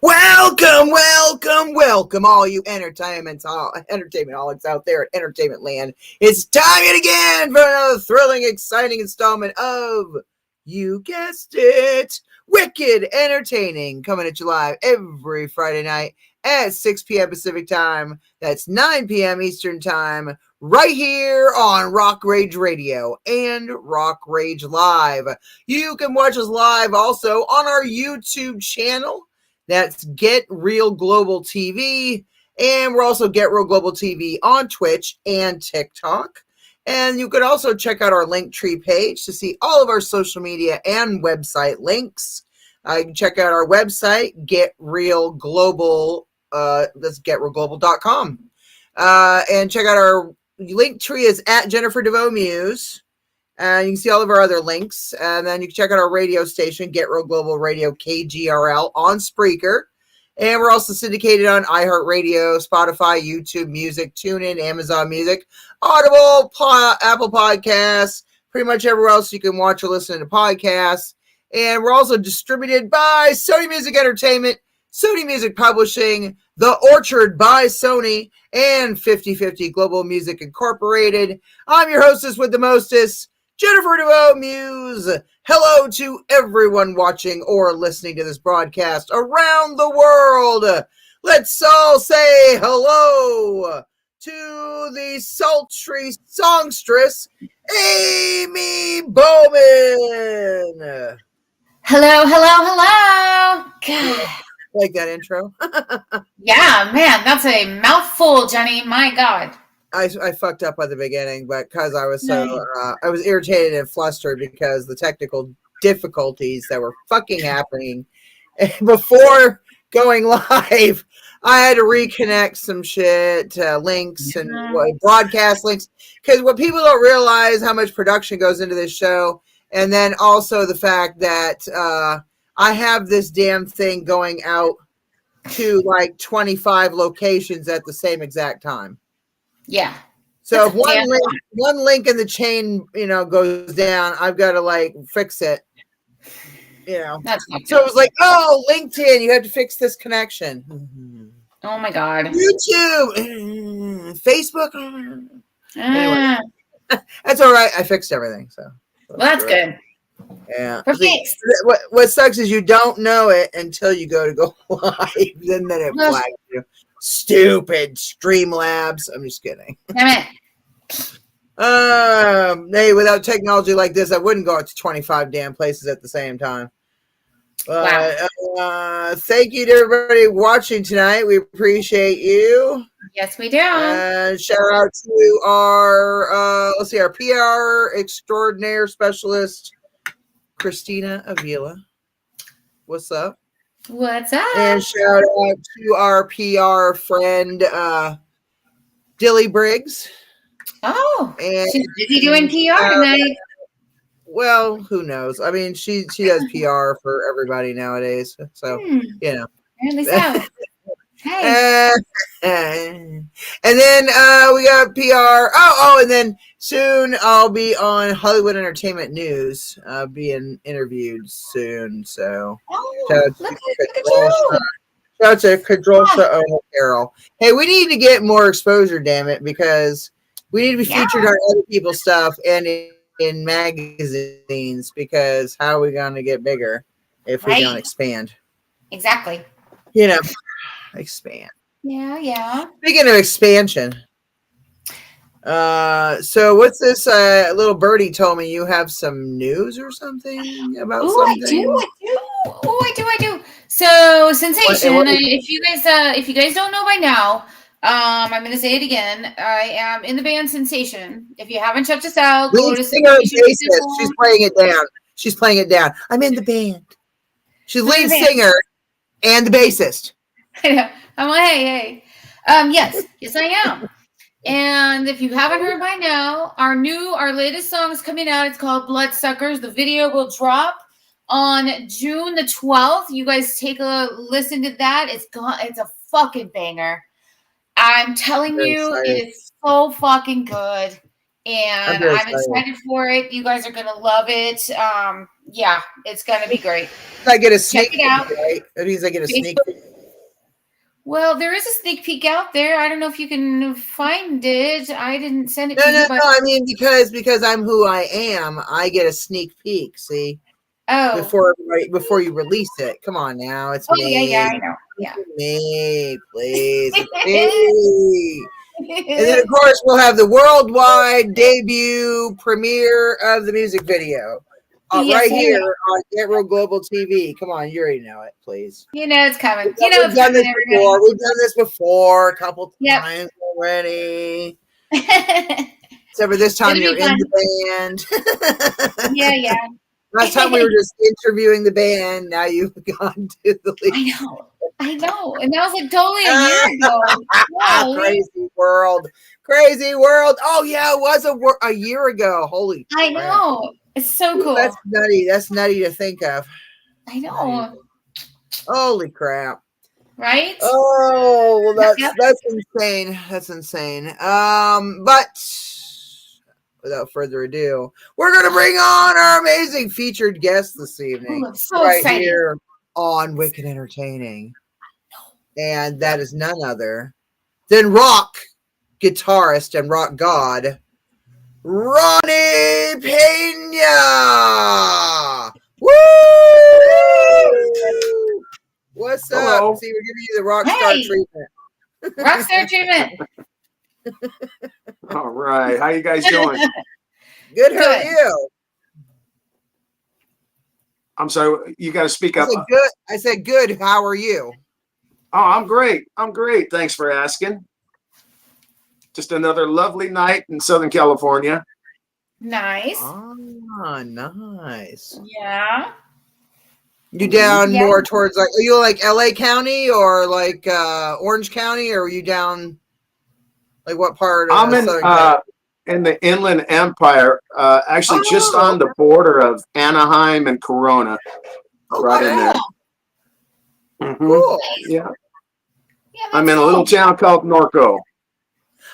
Welcome, all you entertainment-holics out there at Entertainment Land. It's time yet again for another thrilling, exciting installment of, you guessed it, Wicked Entertaining, coming at you live every Friday night at 6 p.m. Pacific Time. That's 9 p.m. Eastern Time, right here on Rock Rage Radio and Rock Rage Live. You can watch us live also on our YouTube channel. That's Get Real Global TV. And we're also Get Real Global TV on Twitch and TikTok. And you can also check out our Linktree page to see all of our social media and website links. You can check out our website, Get Real Global. That's getrealglobal.com. And check out our Linktree is at Jennifer DeVoe Muse. And you can see all of our other links. And then you can check out our radio station, Get Real Global Radio KGRL on Spreaker. And we're also syndicated on iHeartRadio, Spotify, YouTube Music, TuneIn, Amazon Music, Audible, Apple Podcasts, pretty much everywhere else you can watch or listen to podcasts. And we're also distributed by Sony Music Entertainment, Sony Music Publishing, The Orchard by Sony, and 50/50 Global Music Incorporated. I'm your hostess with the mostest, Jennifer DeVoe Muse. Hello to everyone watching or listening to this broadcast around the world. Let's all say hello to the sultry songstress, Amy Bowman. Hello. God. Like that intro? Yeah, man, that's a mouthful, Jenny. My God. I fucked up at the beginning, but because I was I was irritated and flustered because the technical difficulties that were fucking happening before going live. I had to reconnect some shit, links and broadcast links, because what people don't realize how much production goes into this show, and then also the fact that I have this damn thing going out to like 25 locations at the same exact time. Yeah. So if one link in the chain, goes down, I've got to like fix it. That's not so it was like, oh, LinkedIn, you have to fix this connection. Oh my God. YouTube, Facebook. Anyway, that's all right. I fixed everything. So well, that's good. Yeah. Perfect. What sucks is you don't know it until you go live, and then it flags you. Stupid Streamlabs. I'm just kidding. Damn it. Hey, without technology like this, I wouldn't go out to 25 damn places at the same time. Wow. Thank you to everybody watching tonight. We appreciate you. Yes, we do. Shout out to our our PR extraordinaire specialist, Christina Avila. What's up? What's up? And shout out to our PR friend, Dilly Briggs. Oh, and she's busy doing PR tonight. Well, who knows? I mean, she does PR for everybody nowadays. So, Apparently so. Hey. And then we got PR. And then soon I'll be on Hollywood Entertainment News, being interviewed soon. So, shout out to Kadrolsha O'Carroll. Hey, we need to get more exposure, damn it, because we need to be featured on other people's stuff and in magazines, because how are we going to get bigger if we don't expand? Exactly. Expand. Yeah. Speaking of expansion, so what's this? Little birdie told me you have some news or something about something. I do. So Sensation. If you guys don't know by now, I'm going to say it again. I am in the band Sensation. If you haven't checked us out, go to Sensation. She's playing it down. I'm in the band. She's lead singer and the bassist. I know. I'm like, hey. Yes, I am. And if you haven't heard by now, our latest song is coming out. It's called Bloodsuckers. The video will drop on June the 12th. You guys take a listen to that. It's a fucking banger. I'm telling you, it is so fucking good. And I'm excited for it. You guys are going to love it. Yeah, it's going to be great. I get a sneak peek, right? That means I get a sneak peek. Well, there is a sneak peek out there. I don't know if you can find it. I didn't send it No, to no, you, no. but I mean, because I'm who I am, I get a sneak peek. See, oh, before you release it. Come on now, it's oh yeah, me. I know, It's yeah. me, please. It's me. And then, of course, we'll have the worldwide debut premiere of the music video. Yes, Right I here know. on Get Real Global TV. Come on, you already know it, please. You know it's coming. We've You know done, we've it's done coming, this before. everybody. We've done this before a couple Yep. times already. It'll Except for this time you're be in fun. the band. Yeah, yeah. Last time we were just interviewing the band. Now you've gone to the lead. I know. And that was like totally a year ago. Golly. Crazy world. Crazy world. Oh, yeah, it was a year ago. Holy I crap. know. It's so Ooh, cool. that's nutty. That's nutty to think of. I know. Holy crap. Right? Oh, well, Yep. that's insane. That's insane. But without further ado, we're gonna bring on our amazing featured guest this evening. Ooh, I'm so right excited. here on Wicked Entertaining. And that is none other than rock guitarist and rock god, Ronee Pena. Woo! What's Hello. up? See, we're giving you the rock star Hey. treatment. Rockstar treatment. All right. How you guys doing? Good. How are Good. you? I'm sorry. You got to speak up. Good. I said good. How are you? Oh, I'm great. I'm great. Thanks for asking. Just another lovely night in Southern California. Nice. Ah, nice. Yeah. You down Yeah. more towards are you like LA County or like Orange County, or are you down like what part of I'm Southern California? in the Inland Empire, actually just on the border of Anaheim and Corona, right in there. Mhm. Cool. Yeah. Yeah, I'm in cool. a little town called Norco.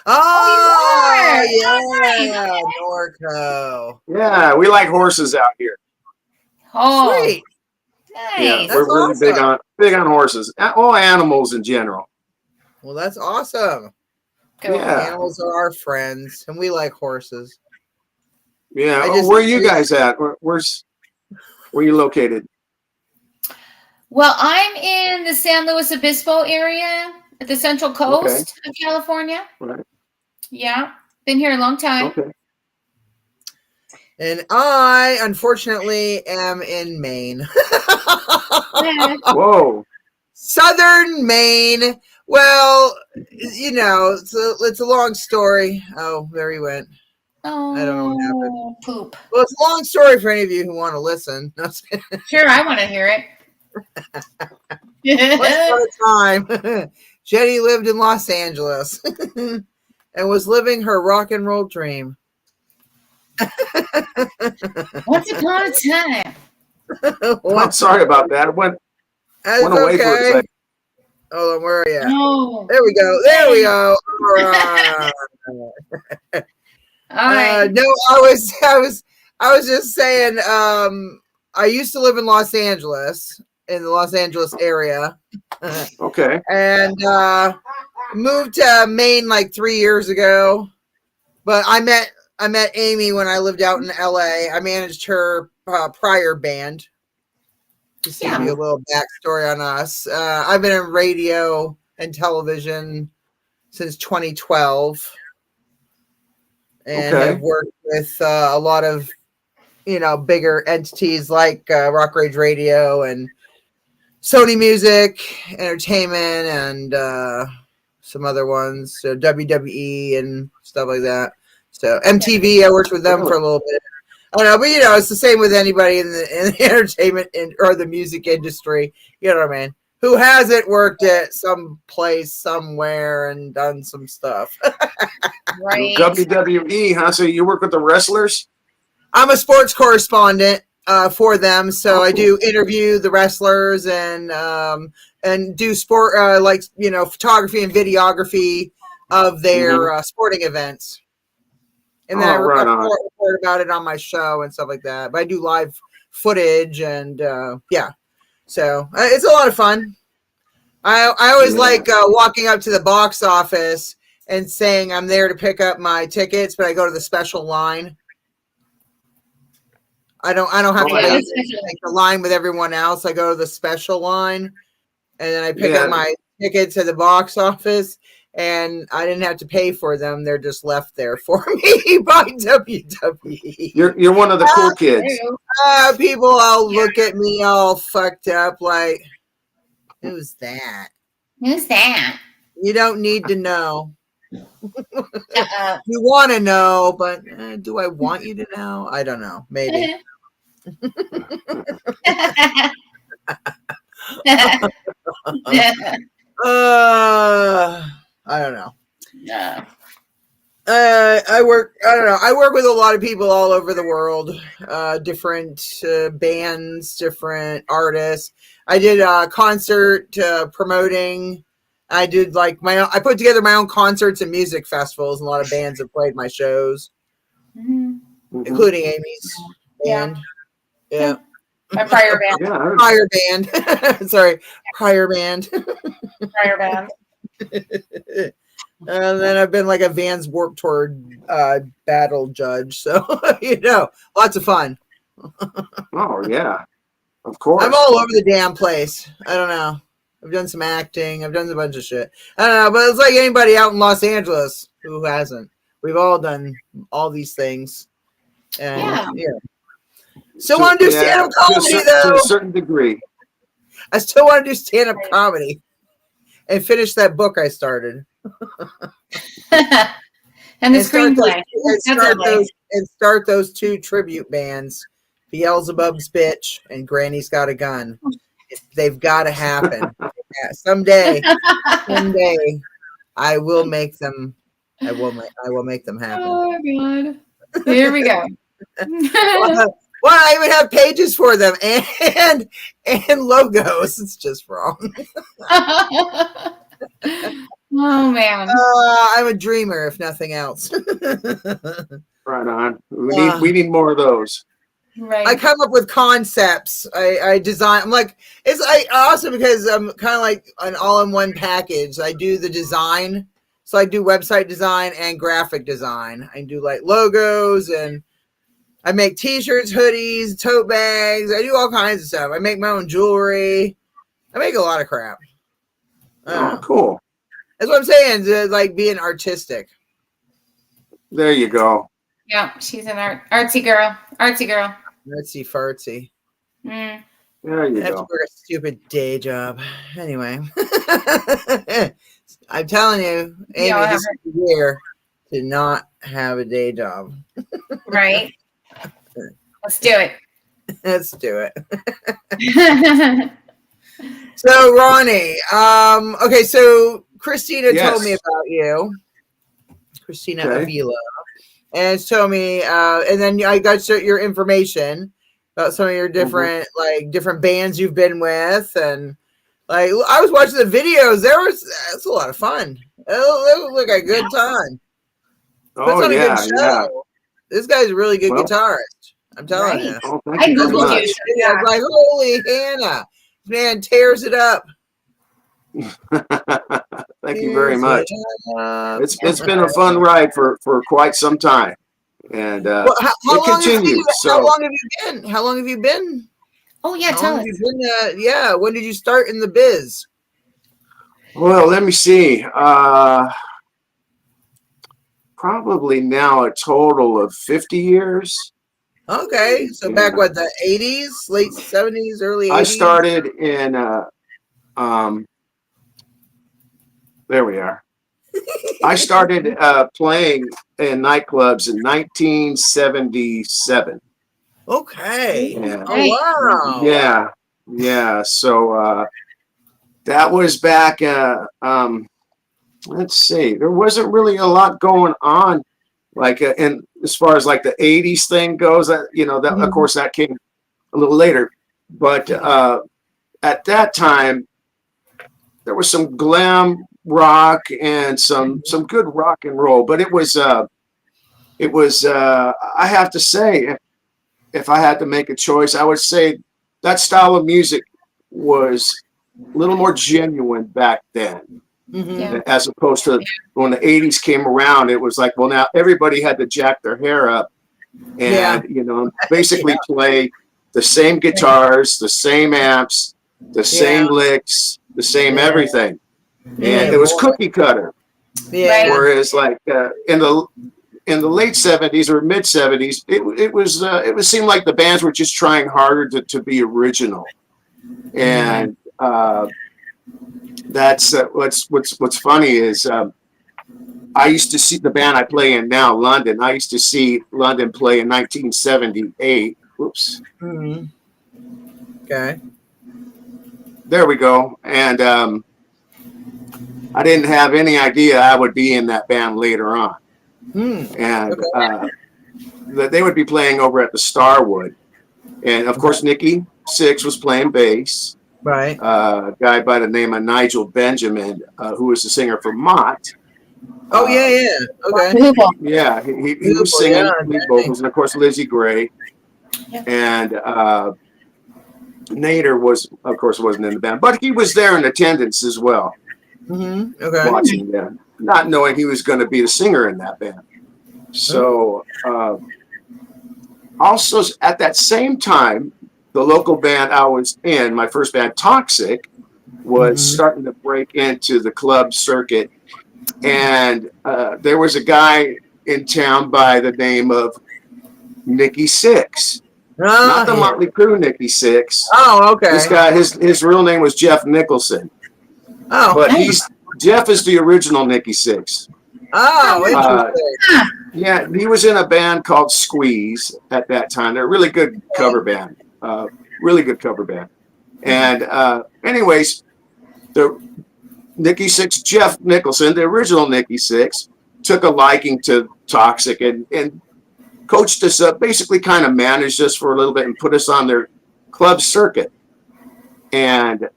Oh, you are. yeah, Norco. Yeah, we like horses out here. Oh, Sweet. nice. Yeah, That's we're really awesome. big on horses. All animals in general. Well, that's awesome. Cool. Yeah. Animals are our friends, and we like horses. Yeah. Where are you guys at? Where's you located? Well, I'm in the San Luis Obispo area at the Central Coast of California. Right. Yeah. Been here a long time. Okay. And I, unfortunately, am in Maine. Yeah. Whoa. Southern Maine. Well, you know, it's a long story. Oh, there he went. Oh, I don't know what happened. Poop. Well, it's a long story for any of you who want to listen. Sure, I want to hear it. Once upon a time, Jenny lived in Los Angeles and was living her rock and roll dream. Once upon a time. I'm sorry about that. It went That's away for a okay. second. Hold on, where are you? Oh. There we go. There we go. All right. All right. No, I was just saying. I used to live in Los Angeles, in the Los Angeles area. Okay. And moved to Maine like 3 years ago. But I met Amy when I lived out in LA. I managed her prior band. Just to give you a little backstory on us. I've been in radio and television since 2012. And have worked with a lot of, bigger entities like Rock Rage Radio and Sony Music Entertainment and some other ones, so WWE and stuff like that. So MTV, I worked with them for a little bit. I don't know, but it's the same with anybody in the entertainment or the music industry. You know what I mean? Who hasn't worked at some place somewhere and done some stuff? Right. WWE, huh? So you work with the wrestlers? I'm a sports correspondent for them, so I do interview the wrestlers and do sport photography and videography of their sporting events. And then I report about it on my show and stuff like that. But I do live footage and so it's a lot of fun. I always Yeah. like walking up to the box office and saying I'm there to pick up my tickets, but I go to the special line. I don't have Oh, to yeah. wait like the line with everyone else. I go to the special line, and then I pick Yeah. up my tickets at the box office, and I didn't have to pay for them. They're just left there for me by WWE. You're one of the cool kids. People all look at me all fucked up like, who's that? Who's that? You don't need to know. Uh-oh. You want to know, but do I want you to know? I don't know. Maybe. I don't know. No. I work. I don't know. I work with a lot of people all over the world. Different bands, different artists. I did a concert promoting. I did like my own, I put together my own concerts and music festivals, and a lot of bands have played my shows, including Amy's band. Yeah. My prior band. Yeah. Prior band. Sorry, prior band. Prior band. And then I've been like a Vans Warped Tour battle judge, so lots of fun. Oh yeah, of course. I'm all over the damn place. I don't know. I've done some acting. I've done a bunch of shit. I don't know, but it's like anybody out in Los Angeles who hasn't. We've all done all these things, and yeah. Still want to do stand-up comedy though. To a certain degree. I still want to do stand-up comedy and finish that book I started. And the screenplay. And start those 2 tribute bands, Beelzebub's Bitch and Granny's Got a Gun. They've got to happen. Someday, I will make them. I will make them happen. Oh God! Here we go. Well, I even have pages for them and logos. It's just wrong. Oh man! I'm a dreamer, if nothing else. Right on. We need more of those. Right. I come up with concepts. I design. I'm like, it's awesome because I'm kind of like an all-in-one package. I do the design, so I do website design and graphic design. I do like logos, and I make T-shirts, hoodies, tote bags. I do all kinds of stuff. I make my own jewelry. I make a lot of crap. Oh, cool. That's what I'm saying. Like being artistic. There you go. Yeah, she's an artsy girl. Artsy girl. Artsy fartsy. Mm. There you I have go. to work a stupid day job. Anyway. I'm telling you, Amy, this is the year to not have a day job. Right. Let's do it. Let's do it. So, Ronnie, okay, so Christina told me about you. Christina Avila. And it's told me, and then I got your information about some of your different different bands you've been with, and like I was watching the videos. That's a lot of fun. It looked like a good time. Oh on a good show. Yeah. This guy's a really good guitarist. I'm telling you. Oh, thank you very much. I was like, holy Hannah, man tears it up. Thank you very much. It's been a fun ride for quite some time, and it continues. How long have you been? How long have you been? Oh yeah, tell us. When did you start in the biz? Well, let me see. Probably now a total of 50 years. Okay, so back the 80s, late 70s, early 80s. I started in there we are. I started playing in nightclubs in 1977. Okay. Yeah. Oh wow. Yeah. So that was back. Let's see. There wasn't really a lot going on, like and as far as like the 80s thing goes. That of course that came a little later, but at that time there was some glam rock and some good rock and roll, but it was I have to say, if I had to make a choice, I would say that style of music was little more genuine back then. Yeah. As opposed to when the 80s came around, it was like, well, now everybody had to jack their hair up and, basically play the same guitars, the same amps, the same licks, the same everything. And it was cookie cutter. Yeah. Whereas like in the late 70s or mid 70s, it was seemed like the bands were just trying harder to be original. And that's what's funny is I used to see the band I play in now, London. I used to see London play in 1978. Whoops. Okay. There we go. And I didn't have any idea I would be in that band later on. And they would be playing over at the Starwood. And of course, Nikki Sixx was playing bass. Right. A guy by the name of Nigel Benjamin, who was the singer for Mott. Oh, yeah. Okay. Yeah, he was singing lead vocals. And of course, Lizzie Gray. Yeah. And Nader wasn't in the band, but he was there in attendance as well. Okay. Watching them, not knowing he was going to be the singer in that band. So, also at that same time, the local band I was in, my first band, Toxic, was starting to break into the club circuit. And there was a guy in town by the name of Nikki Sixx. Not the Motley Crue Nikki Sixx. Oh, okay. This guy, his real name was Jeff Nicholson. Oh, but Jeff is the original Nikki Sixx. Oh, interesting. Yeah, he was in a band called Squeeze at that time. They're a really good cover band. Really good cover band. And anyways, the Nikki Sixx, Jeff Nicholson, the original Nikki Sixx, took a liking to Toxic and coached us up, basically kind of managed us for a little bit and put us on their club circuit. And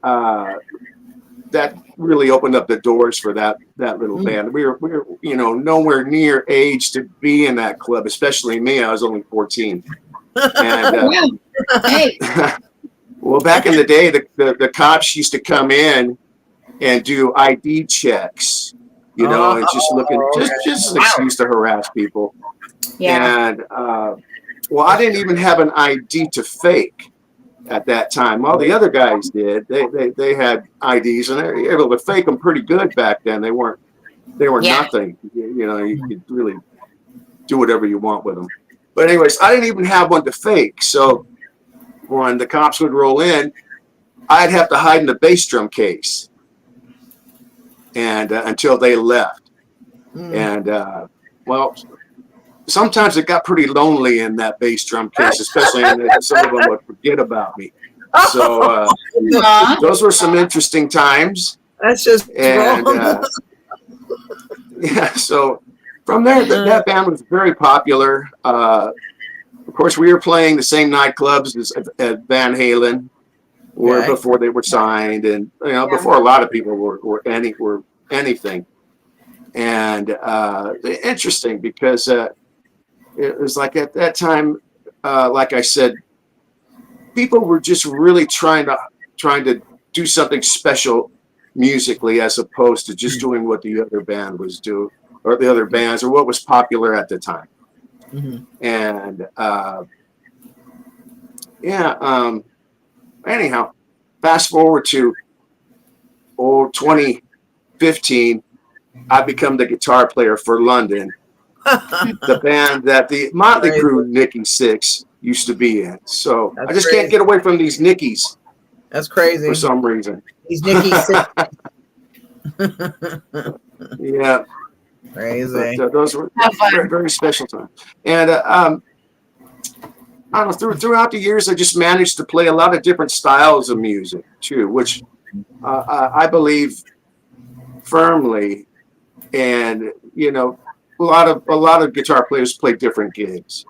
that really opened up the doors for that little band. We were nowhere near age to be in that club, especially me. I was only 14. And well, back in the day, the cops used to come in and do ID checks, and just looking, just an excuse to harass people. Yeah. And well, I didn't even have an ID to fake at that time. All the other guys did. They had IDs, and they were able to fake them pretty good back then. They were nothing. You could really do whatever you want with them. But anyways, I didn't even have one to fake. So when the cops would roll in, I'd have to hide in the bass drum case, and until they left. And well, sometimes it got pretty lonely in that bass drum case, especially when some of them would forget about me. So those were some interesting times. That's just and yeah. So from there, that band was very popular. Of course, we were playing the same nightclubs as Van Halen, or before they were signed, and before a lot of people were anything. And interesting because it was like at that time, like I said, people were just really trying to do something special musically, as opposed to just doing what the other band was doing, or the other bands, or what was popular at the time. And anyhow, fast forward to 2015, I become the guitar player for London, the band that the Motley Crue Nikki Sixx used to be in. So I just can't get away from these Nickies. That's crazy. For some reason. These Nikki Sixx. Yeah. Crazy. But, those were very, very special times. And I don't know, throughout the years, I just managed to play a lot of different styles of music too, which I believe firmly. And a lot of guitar players play different gigs.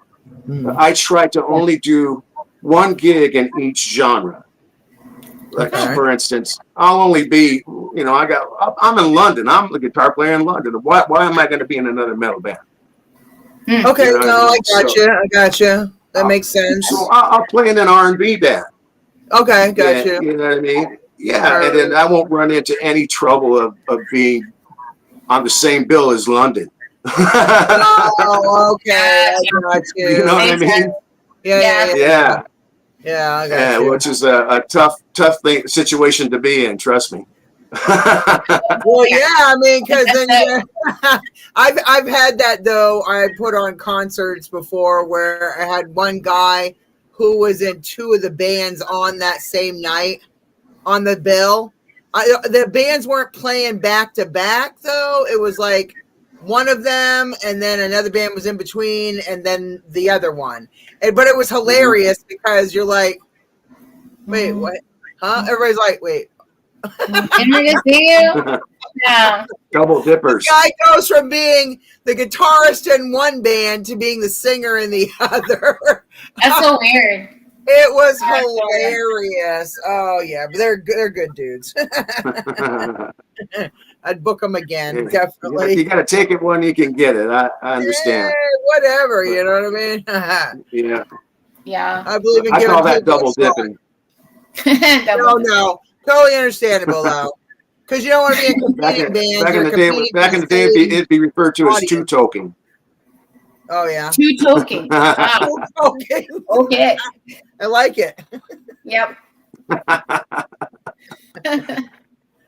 I try to only do one gig in each genre. Like for instance, I'll only be, I'm in London. I'm the guitar player in London. Why am I going to be in another metal band? Okay, I gotcha. That makes sense. So I'll play in an R&B band. Okay, gotcha. You know what I mean? Yeah, and then I won't run into any trouble of being on the same bill as London. Oh, okay. I got you. You know what I mean? Yeah. Yeah, I got you. Which is a tough situation to be in. Trust me. Well, yeah, I mean, because then I've had that though. I put on concerts before where I had one guy who was in two of the bands on that same night on the bill. The bands weren't playing back to back though. It was like one of them, and then another band was in between, and then the other one. But it was hilarious because you're like, wait, what? Huh? Everybody's like, wait. Yeah. Double dippers. The guy goes from being the guitarist in one band to being the singer in the other. That's so weird. It was hilarious. Oh yeah, but they're good dudes. I'd book them again, definitely. You got to take it when you can get it. I understand. Whatever, you know what I mean? Yeah. Yeah. I believe in I giving call that people double dipping. No, totally understandable though, because you don't want to be in competing bands. Back in the day, it'd be referred to as two-toking. Oh yeah, two-toking. Wow. Okay. I like it. Yep.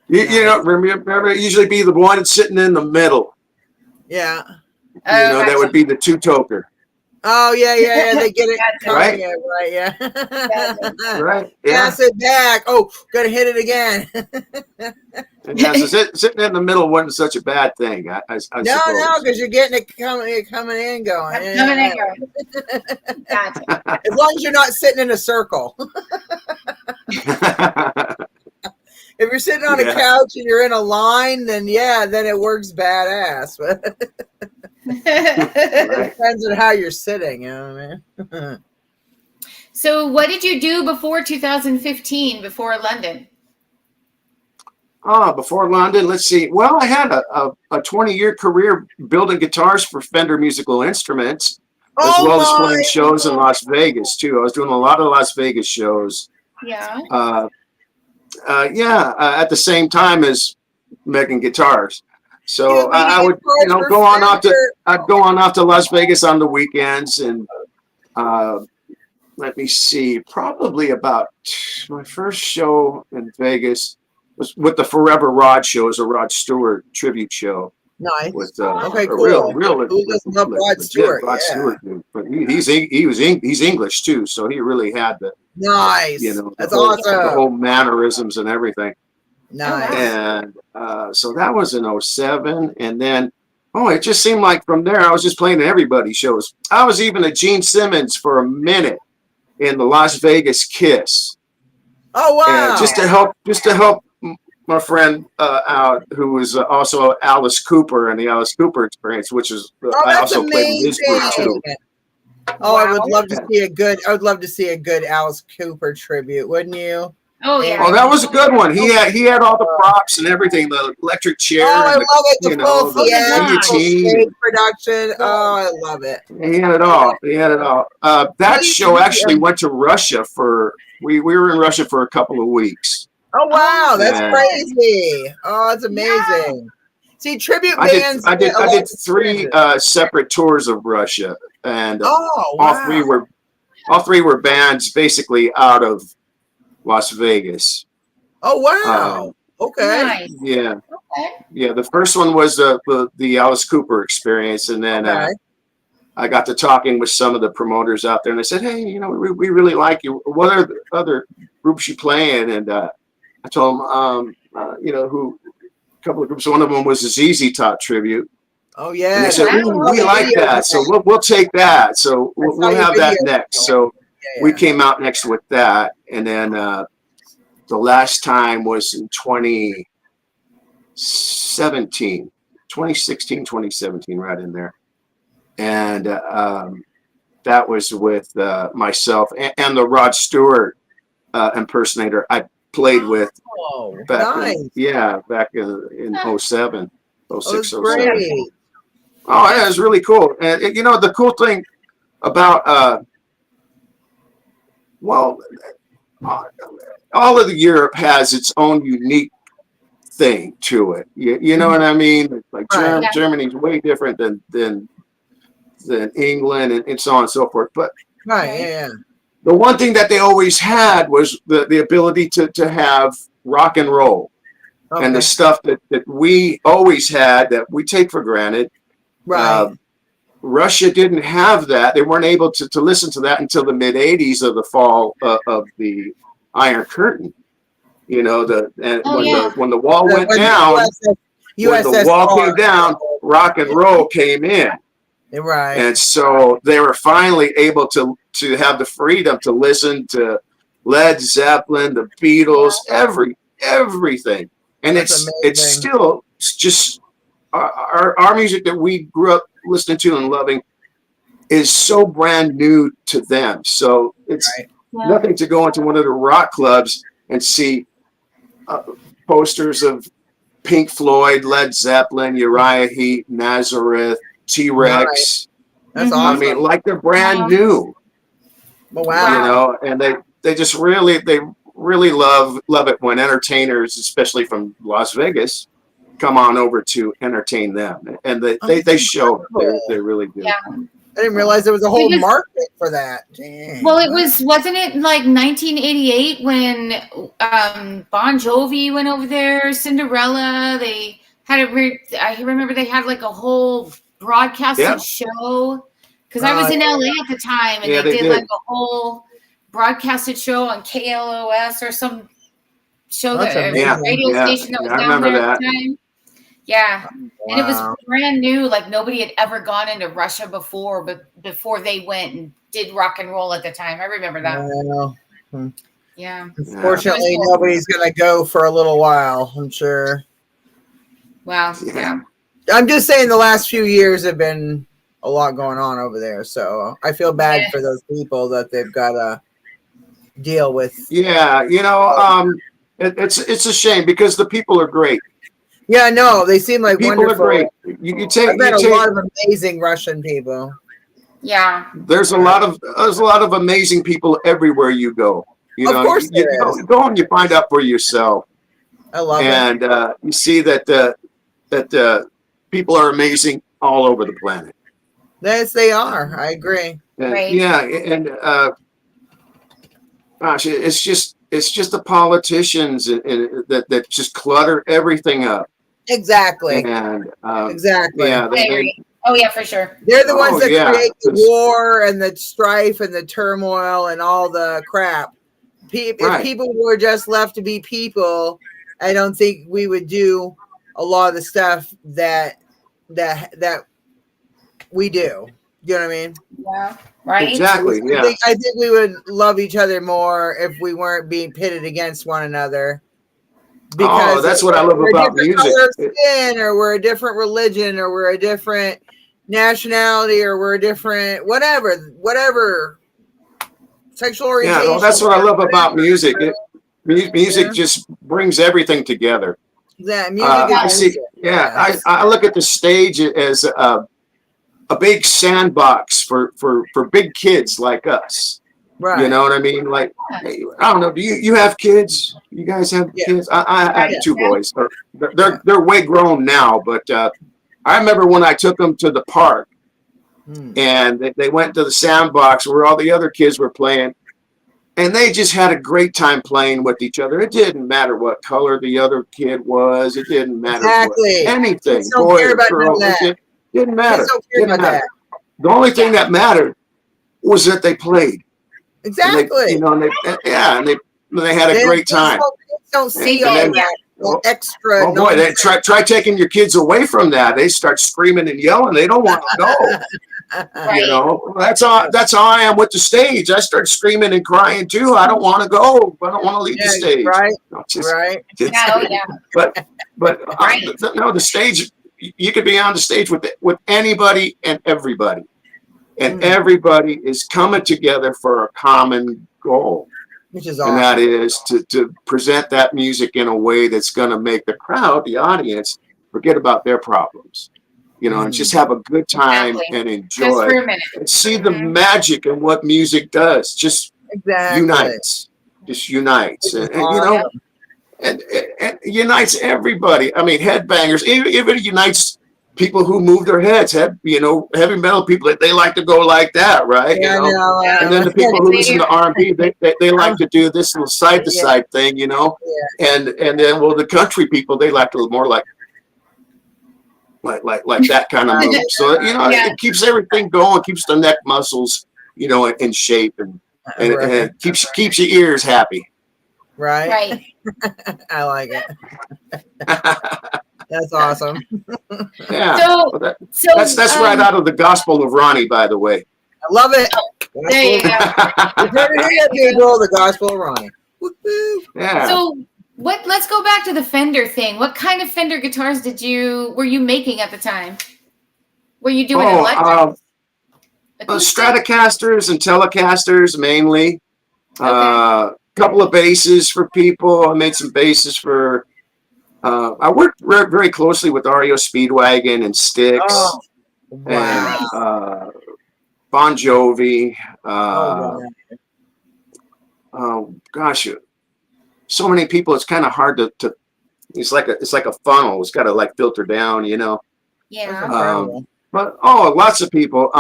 You know, remember, it usually be the one sitting in the middle. Yeah. That would be the two-toker. Oh yeah. They get it right. Right. Yeah. Right. Yeah. Pass it back. Oh, gotta hit it again. Yeah, so sitting in the middle wasn't such a bad thing. I No, suppose. because you're getting it coming in, going. Coming in, going. Gotcha. As long as you're not sitting in a circle. If you're sitting on a couch and you're in a line, then it works badass. It depends on how you're sitting, you know what I mean? So what did you do before 2015, before London? Before London, let's see. Well, I had a 20-year career building guitars for Fender Musical Instruments, as well as playing shows in Las Vegas, too. I was doing a lot of Las Vegas shows. Yeah. At the same time as making guitars. So I would, go on off to Las Vegas on the weekends, and let me see, probably about my first show in Vegas was with the Forever Rod show. It was a Rod Stewart tribute show. Nice. With, okay, cool. Who doesn't love Rod Stewart? Rod Stewart, but he's English too, so he really had the That's awesome. The whole mannerisms and everything. Nice. And so that was in 2007, and then it just seemed like from there I was just playing at everybody's shows. I was even at Gene Simmons for a minute in the Las Vegas Kiss. Oh wow! And just to help my friend out, who was also Alice Cooper and the Alice Cooper Experience, which is I also played with his group too. Oh, I would love to see a good. I would love to see a good Alice Cooper tribute, wouldn't you? Oh yeah. Oh, that was a good one. He had all the props and everything, the electric chair. Oh, I love it. The full guillotine production. Oh, I love it. He had it all. That show actually went to Russia we were in Russia for a couple of weeks. Oh wow, that's crazy. Oh, that's amazing. Yeah. See, tribute bands. I did 3 separate tours of Russia, and all three were bands basically out of Las Vegas. Oh wow! Okay. Nice. Yeah. Okay. Yeah. The first one was the Alice Cooper Experience, and then I got to talking with some of the promoters out there, and they said, "Hey, we really like you. What are the other groups you playing?" And I told them, a couple of groups. One of them was the ZZ Top tribute. Oh yeah. And they said, we like that, so we'll take that. So we'll have that next. So we came out next with that, and then the last time was in 2016, 2017, right in there, and that was with myself and the Rod Stewart impersonator I played with back in 07, 06, 07. Great. Oh yeah, it was really cool. And the cool thing about all of the Europe has its own unique thing to it. You know what I mean? Like Right. Yeah. Germany's way different than England and so on and so forth. But Right. Yeah. the one thing that they always had was the ability to have rock and roll. Okay. And the stuff that we always had that we take for granted. Right. Russia didn't have that. They weren't able to listen to that until the mid 80s of the fall of the Iron Curtain. You know, when the wall went down, when the wall came down, rock and roll came in. Right. And so they were finally able to have the freedom to listen to Led Zeppelin, the Beatles, everything. And That's it's amazing. still just our music that we grew up listening to and loving is so brand new to them. So it's nothing to go into one of the rock clubs and see posters of Pink Floyd, Led Zeppelin, Uriah Heep, Nazareth, T-Rex. That's I awesome. mean, like they're brand new. Wow. You know, and they just really love it when entertainers, especially from Las Vegas, come on over to entertain them, and they show they really do. Yeah. I didn't realize there was a whole market for that. Dang. Well, wasn't it like 1988 when Bon Jovi went over there, Cinderella? They had I remember they had like a whole broadcasted show because I was in LA at the time, and they did like a whole broadcasted show on KLOS or some show radio station that was down there at the time. Yeah. Wow. And it was brand new. Like nobody had ever gone into Russia before, but before they went and did rock and roll at the time. I remember that. Yeah. Unfortunately, nobody's going to go for a little while, I'm sure. Wow. Yeah. I'm just saying the last few years have been a lot going on over there. So I feel bad for those people that they've got to deal with. Yeah. You know, it's a shame because the people are great. Yeah, no, they seem like people wonderful. Are great. I've met a lot of amazing Russian people. Yeah, there's a lot of amazing people everywhere you go. You know, of course, you go and you find out for yourself. I love it, and you see that people are amazing all over the planet. Yes, they are. I agree. Right. Yeah, and gosh, it's just the politicians that just clutter everything up. Exactly. And exactly. Yeah. Oh yeah, for sure. They're the ones that create the war and the strife and the turmoil and all the crap. If people were just left to be people, I don't think we would do a lot of the stuff that we do. You know what I mean? Yeah. Right. Exactly. Yeah. I think we would love each other more if we weren't being pitted against one another. Because that's what I love about music. Skin, or we're a different religion, or we're a different nationality, or we're a different whatever sexual orientation. Yeah, well, that's what I love about music. Music just brings everything together. Yeah, music. I look at the stage as a big sandbox for big kids like us. Right. You know what I mean? Like, I don't know. Do you have kids? You guys have kids? I have two boys. They're way grown now, but I remember when I took them to the park, and they went to the sandbox where all the other kids were playing, and they just had a great time playing with each other. It didn't matter what color the other kid was. It didn't matter anything. Boy or girl. It didn't matter. The only thing that mattered was that they played. Exactly. And they had a great time. Don't see all that extra. Oh boy, they try taking your kids away from that. They start screaming and yelling. They don't want to go. Right. You know, that's how I am with the stage. I start screaming and crying too. I don't want to go. I don't want to leave the stage. Right. But no, the stage. You could be on the stage with anybody and everybody. And everybody is coming together for a common goal, which is awesome. And that is to present that music in a way that's going to make the crowd, the audience, forget about their problems, you know, and just have a good time and enjoy. And see the magic in what music does. Just unites. just unites, and Yeah. and unites everybody. I mean, headbangers, even unites people who move their heads. Heavy metal people, they like to go like that, right? Yeah, no, And then the people who listen to R&B, they like to do this little side to side thing, and then the country people, they like to more like that kind of move. So it keeps everything going, keeps the neck muscles in shape, and it keeps your ears happy. Right. I like it. That's awesome. Yeah. So that's right out of the Gospel of Ronee, by the way. I love it. There you go. You've heard it here, people. The Gospel of Ronee. Woo-hoo. Yeah. So let's go back to the Fender thing. What kind of Fender guitars were you making at the time? Were you doing electric? Stratocasters and Telecasters mainly. Okay. Couple of basses for people. I made some basses for. I worked very closely with REO Speedwagon and Styx. Oh, wow. And Bon Jovi. Oh gosh, so many people. It's kind of hard to. It's like a funnel. It's got to like filter down, Yeah. But lots of people.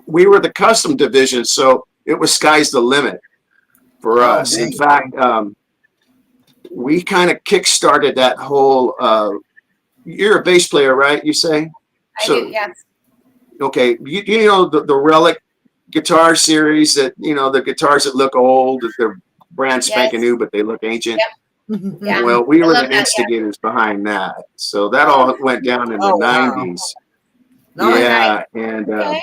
We were the custom division, so it was sky's the limit for us. Man. In fact, we kind of kick-started that whole. You're a bass player, right? You say? I do. Yes. Okay, you know the Relic guitar series that the guitars that look old, they're brand spanking new, but they look ancient. Yep. Yeah. Well, we were the that, instigators behind that, so that all went down in the '90s. Wow. Yeah, and Okay.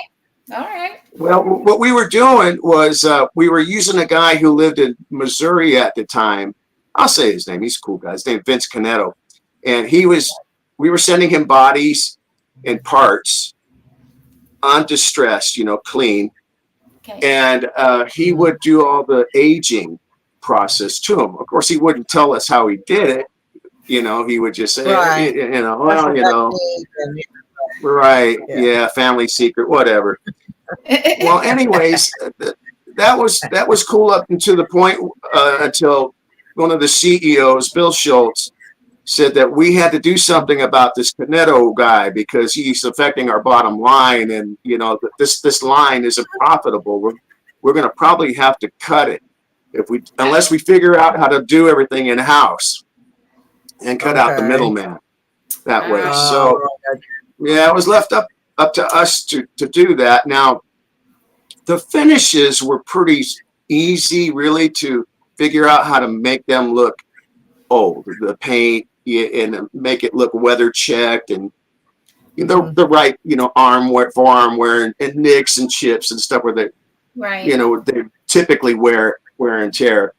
All right. well, what we were doing was we were using a guy who lived in Missouri at the time. I'll say his name. He's a cool guy. His name Vince Canetto, and we were sending him bodies and parts undistressed, clean. Okay. And he would do all the aging process to them. Of course, he wouldn't tell us how he did it. He would just say, Right. Right. Yeah. Family secret, whatever. Well, anyways, that was cool up until the point until one of the CEOs, Bill Schultz, said that we had to do something about this Canetto guy because he's affecting our bottom line, and this line isn't profitable. We're going to probably have to cut it unless we figure out how to do everything in house and cut out the middleman that way. So yeah, it was left up to us to do that. Now, the finishes were pretty easy, really, to figure out how to make them look old. The paint and make it look weather checked and the right forearm wear and nicks and chips and stuff where they they typically wear and tear.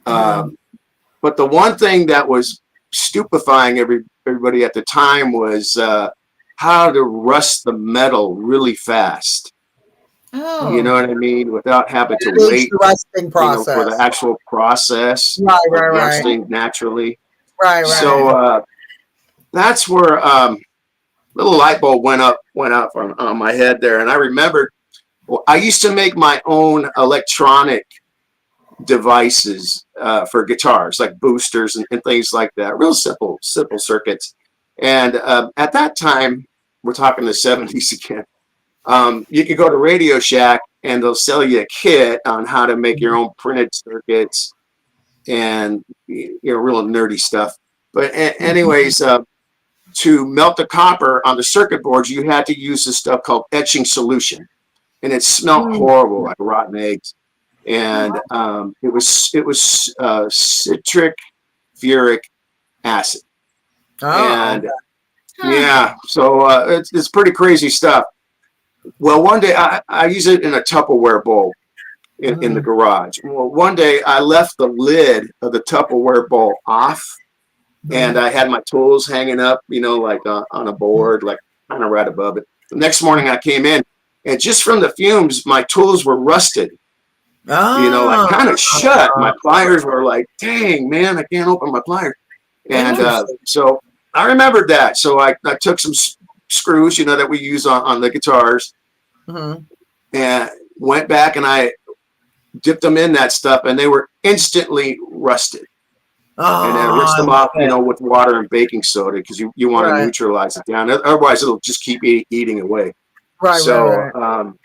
But the one thing that was stupefying everybody at the time was how to rust the metal really fast. Oh. You know what I mean? Without having to wait the rusting process. for the actual process of rusting naturally. Right. So that's where little light bulb went up on my head there. And I remembered, I used to make my own electronic devices for guitars, like boosters and things like that. Real simple circuits. And at that time, we're talking the 70s again. You could go to Radio Shack and they'll sell you a kit on how to make your own printed circuits and real nerdy stuff. But anyways, to melt the copper on the circuit boards, you had to use this stuff called etching solution, and it smelled horrible, like rotten eggs. And it was citric furic acid. And yeah, so it's pretty crazy stuff. Well, one day I use it in a Tupperware bowl in the garage. Well, one day I left the lid of the Tupperware bowl off, and I had my tools hanging up, like on a board, like kind of right above it. The next morning I came in, and just from the fumes, my tools were rusted. Like kind of shut. My pliers were like, dang, man, I can't open my pliers. And so I remembered that. So I took some screws, that we use on the guitars, and went back and I dipped them in that stuff, and they were instantly rusted. And then rinse them off, with water and baking soda, because you want to neutralize it down. Otherwise, it'll just keep eating away. Right. So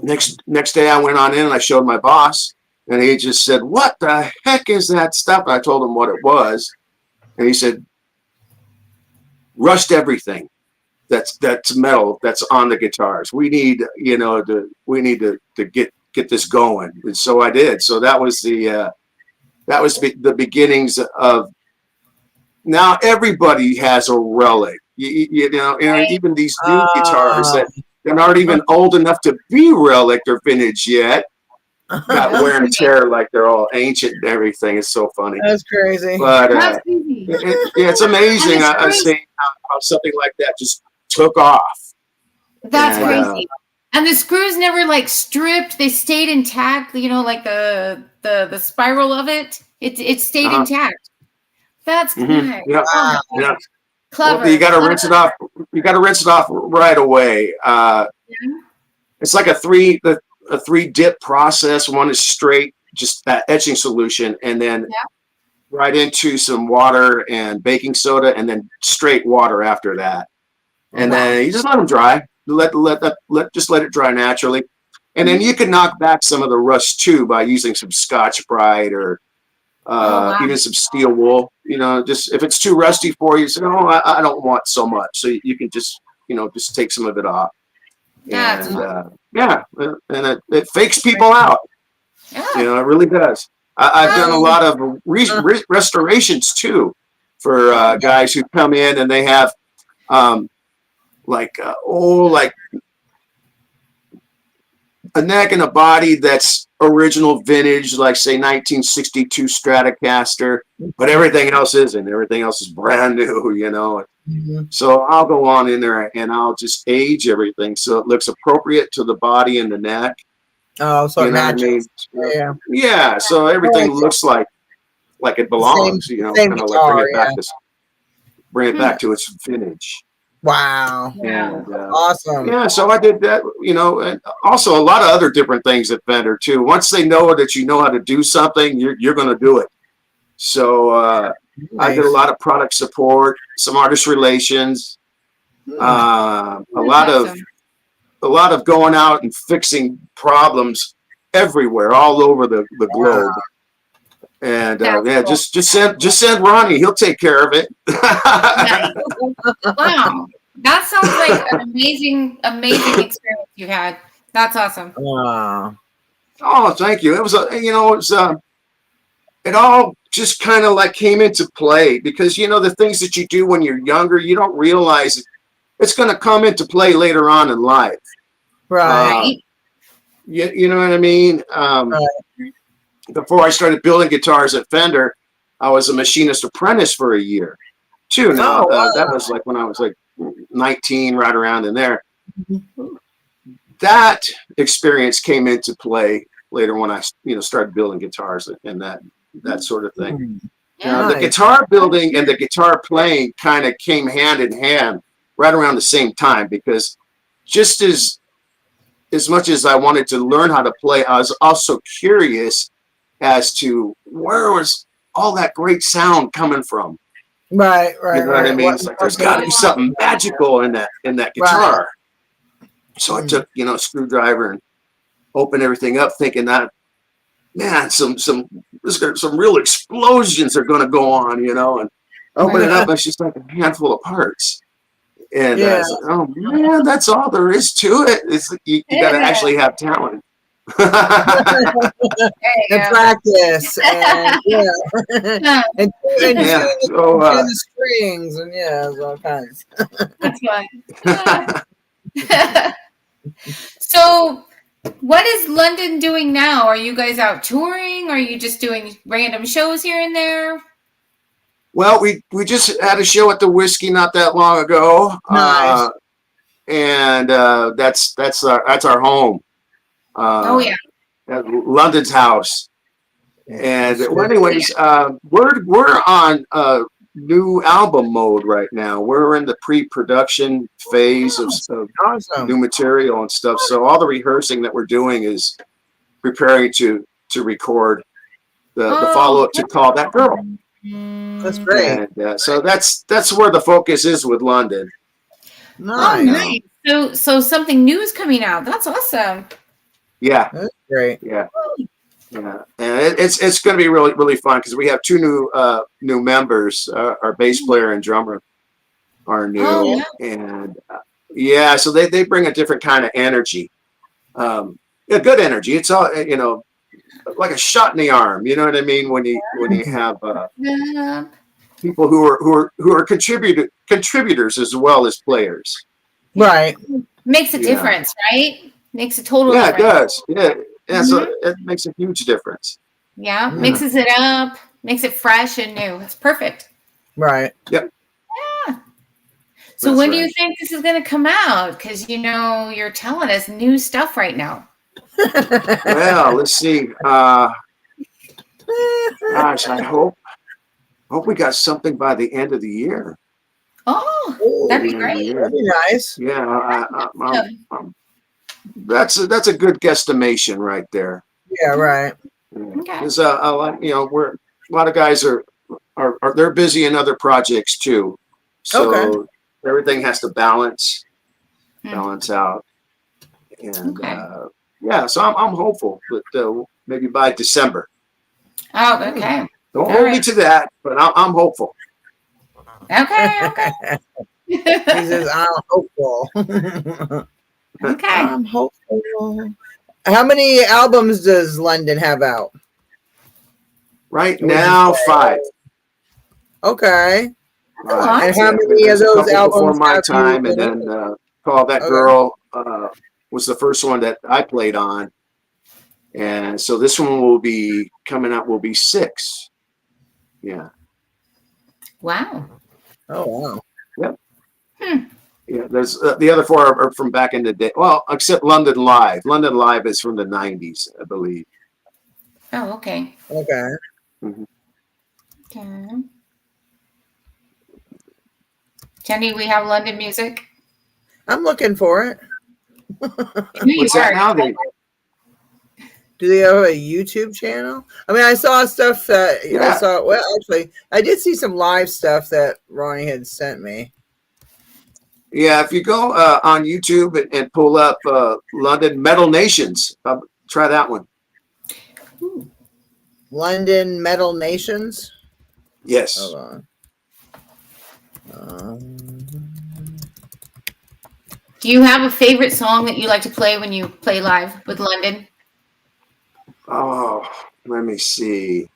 next day, I went on in and I showed my boss, and he just said, "What the heck is that stuff?" And I told him what it was, and he said, "Rust everything that's metal that's on the guitars. We need to get this going." And so I did. So that was the beginnings of. Now everybody has a relic, and even these new guitars that aren't even old enough to be relic or vintage yet, got wear and tear like they're all ancient and everything. It's so funny. That's crazy. But it's amazing. I see how something like that just took off. That's crazy. And the screws never like stripped; they stayed intact. Like the spiral of it, it stayed intact. That's nice. Yeah. Oh, yeah. Clever. Well, you got to rinse it off. You got to rinse it off right away. It's like a three dip process. One is straight, just that etching solution, and then right into some water and baking soda, and then straight water after that. And then you just let them dry. Let it dry naturally, and then you can knock back some of the rust too by using some Scotch-Brite or even some steel wool. Just if it's too rusty for you, say, "Oh, I don't want so much." So you can just take some of it off. And it fakes people out. It really does. I've done a lot of restorations too for guys who come in and they have like a neck and a body that's original vintage, like say 1962 Stratocaster, but everything else isn't. Everything else is brand new, So I'll go on in there and I'll just age everything so it looks appropriate to the body and the neck. Oh, so it matches. Yeah. So everything looks like it belongs. Kind of like bring it back to its vintage. Wow. And, awesome. Yeah, so I did that, and also a lot of other different things at Fender too. Once they know that you know how to do something, you're going to do it. So I did a lot of product support, some artist relations, a lot of going out and fixing problems everywhere, all over the globe. And just send Ronnie. He'll take care of it. Wow, that sounds like an amazing experience you had. That's awesome. Wow. Oh, thank you. It was it all just kind of like came into play because the things that you do when you're younger, you don't realize it's going to come into play later on in life. Right. You know what I mean? Before I started building guitars at Fender, I was a machinist apprentice for a year too. Now that was like when I was like 19, right around in there. That experience came into play later when I started building guitars and that sort of thing. Now, the guitar building and the guitar playing kind of came hand in hand right around the same time, because just as much as I wanted to learn how to play, I was also curious as to where was all that great sound coming from. Right. You know what I mean? It's like there's got to be something magical in that guitar. Right. So I took a screwdriver and opened everything up, thinking that, man, some real explosions are going to go on, and open it up, it's just like a handful of parts. And I was like, oh man, that's all there is to it. It's you got to actually have talent. And practice and and the strings and all kinds. That's fun. So what is London doing now? Are you guys out touring? Are you just doing random shows here and there? Well, we just had a show at the Whiskey not that long ago. Nice. And that's our home. London's house. And anyways, we're on new album mode right now. We're in the pre-production phase of awesome. New material and stuff. So all the rehearsing that we're doing is preparing to record the Oh, follow-up to Call That Girl. That's great. And so that's where the focus is with London. Oh, Nice. nice. So something new is coming out. That's awesome. Yeah, That's great. yeah, yeah. And it's going to be really, really fun because we have two new members. Our bass player and drummer are new, Oh, and yeah, so they bring a different kind of energy. Yeah, good energy. It's all like a shot in the arm. You know what I mean? When you have yeah. people who are contributors as well as players. Right. Makes a Yeah. difference, right? Makes a total Yeah, it difference. does. Yeah. So it makes a huge difference. Yeah, Yeah. mixes it up, makes it fresh and new. It's perfect. Right. Yep. Yeah. So That's when do you right. think this is going to come out? Because you're telling us new stuff right now. Well, let's see. Gosh, I hope we got something by the end of the year. Oh, that'd be By the end of the great. year. That'd be nice. Yeah, that's a good guesstimation right there. Yeah, right. Okay. Because I like we're a lot of guys are they're busy in other projects too, so everything has to balance out, and Okay. yeah, so I'm hopeful that maybe by December. Oh, okay. Don't All hold me right. to that, but I'm hopeful. Okay. He says, I'm hopeful. Okay. I'm hopeful. How many albums does London have out? Right Would you now, say? 5. Okay. lot. And how many of There's a those couple before albums my have you time, and been then Call That Okay. Girl was the first one that I played on, and so this one will be coming out. Will be 6. Yeah. Wow. Oh, wow. Yep. Hmm. Yeah. There's the other 4 are from back in the day. Well, except London Live. London Live is from the 90s, I believe. Oh, okay. Okay. Mhm. Okay. Jenny, we have London music. I'm looking for it. What's that now? Do they have a YouTube channel? I mean, I saw stuff that I Yeah. saw. Well, actually, I did see some live stuff that Ronnie had sent me. Yeah, if you go on YouTube and pull up London Metal Nations, try that one. Ooh. London Metal Nations. Yes. Hold on. Do you have a favorite song that you like to play when you play live with London? Oh, let me see.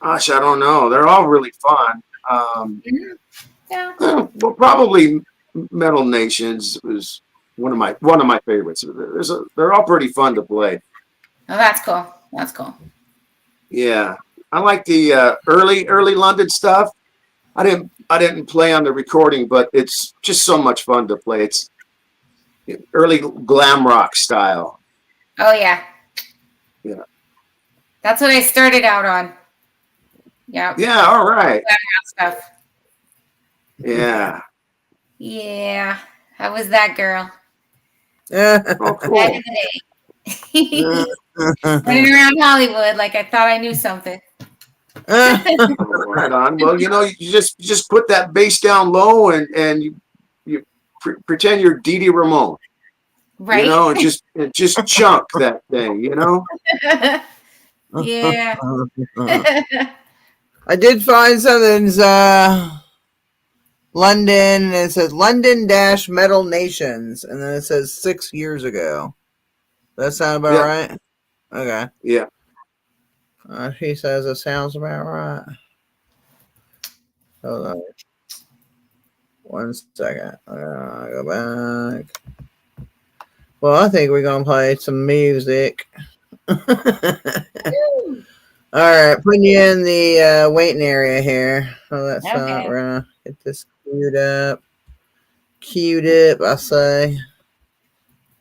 Gosh, I don't know. They're all really fun. Yeah. Well, probably Metal Nations is one of my favorites. They're all pretty fun to play. Oh, that's cool. That's cool. Yeah, I like the early London stuff. I didn't play on the recording, but it's just so much fun to play. It's early glam rock style. Oh, yeah. Yeah. That's what I started out on. Yeah. Yeah. All right. Stuff. Yeah. Yeah. How was that, girl? Oh, cool. Back in the day. Running around Hollywood like I thought I knew something. Right on. Well, you just put that bass down low and you pretend you're Dee Dee Ramone. Right? And just chunk that thing. Yeah. I did find something's London. It says London Metal Nations, and then it says 6 years ago. Does that sound about right? Okay. Yeah. She says it sounds about right. Hold on. 1 second. Go back. Well, I think we're gonna play some music. All right, putting you in the waiting area here. Oh, that's not. We're gonna get this queued up. I say.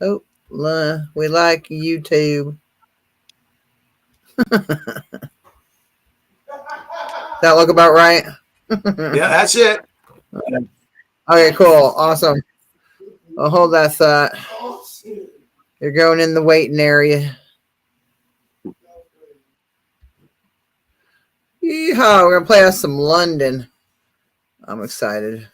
Oh, we like YouTube. That look about right? Yeah, that's it. Okay, cool. Awesome. I'll hold that thought. You're going in the waiting area. Yeehaw, we're going to play us some London. I'm excited.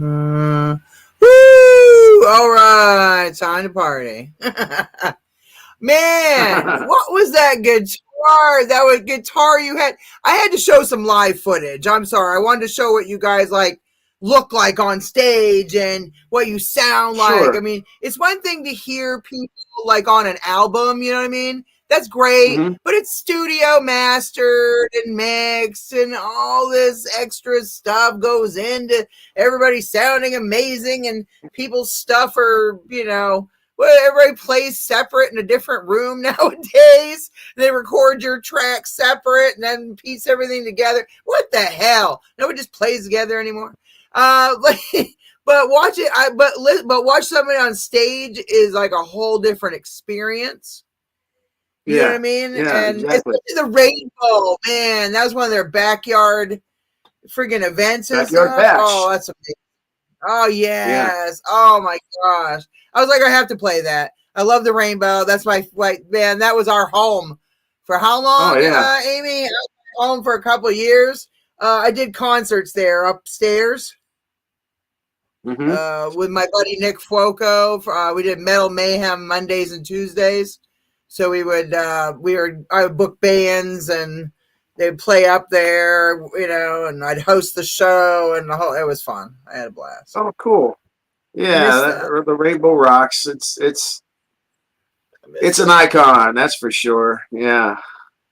Woo! All right, time to party. Man, what was that guitar? That was guitar you had. I had to show some live footage. I'm sorry. I wanted to show what you guys like look like on stage and what you sound Sure. like. I mean, it's one thing to hear people like on an album, you know what I mean? That's great, but it's studio mastered and mixed, and all this extra stuff goes into everybody sounding amazing, and people's stuff are, well, everybody plays separate in a different room nowadays. They record your tracks separate and then piece everything together. What the hell? Nobody just plays together anymore. But watch it. But watch somebody on stage is like a whole different experience. You know what I mean? Yeah, And exactly. especially the Rainbow, man, that was one of their backyard friggin' events and Backyard stuff. bash. Oh, that's amazing. Oh yes. Yeah. Oh my gosh. I was like, I have to play that. I love the Rainbow. That's my man. That was our home for how long? Oh, yeah. Amy, I was home for a couple of years. I did concerts there upstairs. With my buddy Nick Fuoco. We did Metal Mayhem Mondays and Tuesdays. So I would book bands and they'd play up there, and I'd host the show and it was fun. I had a blast. Oh, cool. Yeah, the Rainbow rocks. It's an icon, that's for sure. Yeah.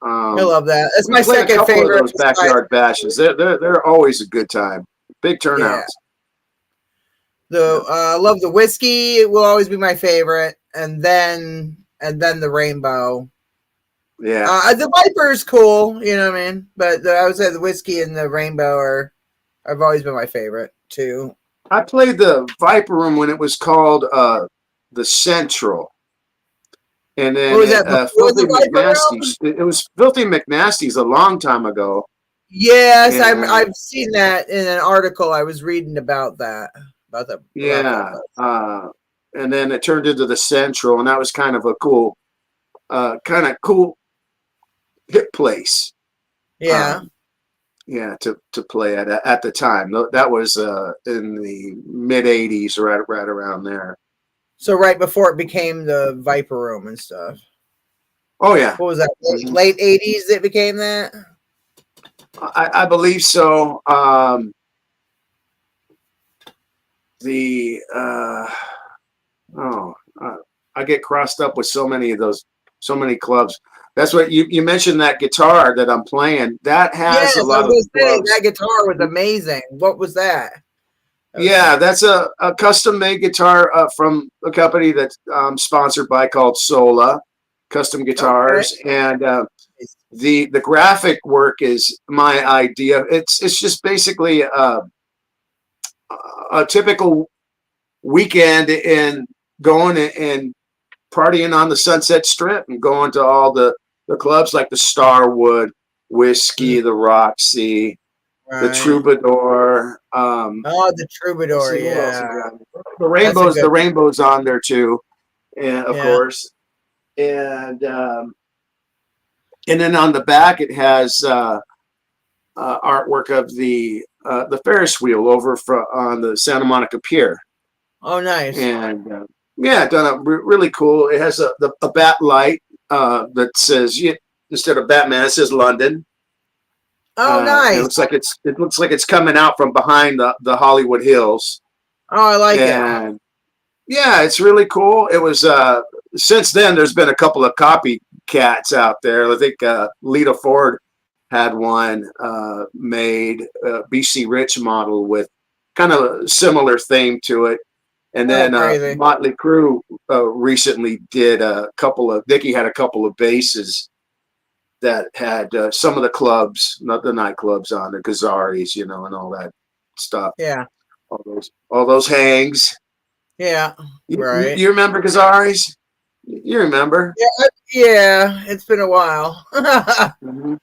I love that. It's my second a couple favorite. of those backyard bashes. They're always a good time. Big turnouts. I love the whiskey. It will always be my favorite, and then the Rainbow. Yeah. The Viper's cool, you know what I mean? But I would say the whiskey and the Rainbow have always been my favorite too. I played the Viper Room when it was called the Central. And then what was that? Filthy McNasty's. It was Filthy McNasty's a long time ago. Yes, I've seen that in an article I was reading about that. Yeah. And then it turned into the Central, and that was kind of a cool hip place. Yeah. To play at the time. That was in the mid 80s, right around there. So right before it became the Viper Room and stuff. Oh yeah. What was that? Late 80s it became that? I believe so. I get crossed up with so many clubs. That's what you mentioned, that guitar that I'm playing. That has a lot of clubs. That guitar was amazing. What was that? Yeah, that's a custom-made guitar from a company that's sponsored by called Sola Custom Guitars, and the graphic work is my idea. It's just basically a typical weekend in going and partying on the Sunset Strip and going to all the clubs like the Starwood, Whiskey, the Roxy. Right. The Troubadour. The Troubadour, yeah. The Rainbow's on there too, and of course. And then on the back it has artwork of the Ferris wheel over on the Santa Monica Pier. Oh, nice. And done a really cool. It has a bat light that says, instead of Batman, it says London. Oh, nice. It looks like it's coming out from behind the Hollywood Hills. Oh, I like it. Yeah, it's really cool. It was since then there's been a couple of copycats out there. I think Lita Ford had one made, BC Rich model with kind of a similar theme to it. And then Motley Crue recently did Dickie had a couple of basses that had some of the clubs, not the nightclubs on the Gazaris, and all that stuff. Yeah. All those hangs. Yeah. Right. You remember Gazaris? You remember? Yeah. It's been a while. Mm-hmm.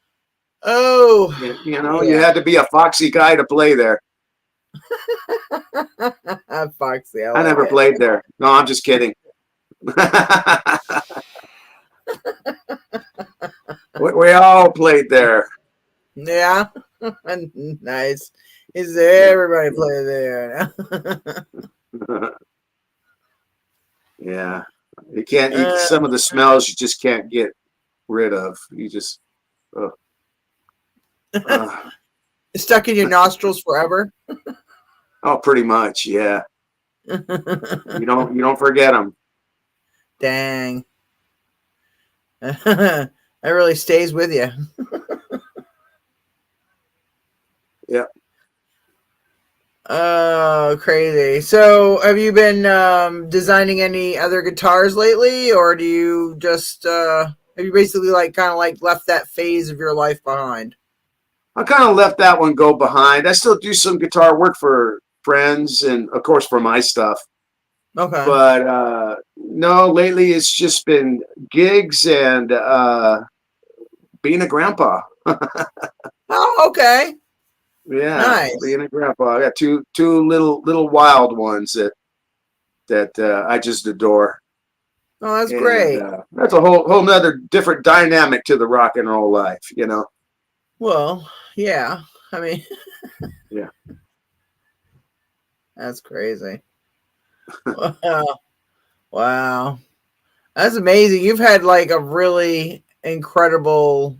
Oh. You had to be a foxy guy to play there. Foxy. I never played there. No, I'm just kidding. We all played there. Yeah. Nice. Is everybody play there? Yeah, you can't. Some of the smells you just can't get rid of. You just Stuck in your nostrils forever. oh, pretty much. Yeah, you don't forget them. Dang. That really stays with you. Yeah. Oh, crazy. So have you been designing any other guitars lately, or do you just have you basically like kind of like left that phase of your life behind? I kind of left that one go behind. I still do some guitar work for friends and of course for my stuff. Okay. But no, lately it's just been gigs and being a grandpa. Oh, okay. Yeah, Nice. being a grandpa. I got two little wild ones that I just adore. Oh, that's And great. that's a whole nother different dynamic to the rock and roll life, you know. Well, yeah. I mean, Yeah. that's crazy. Wow. Wow. That's amazing. You've had like a really incredible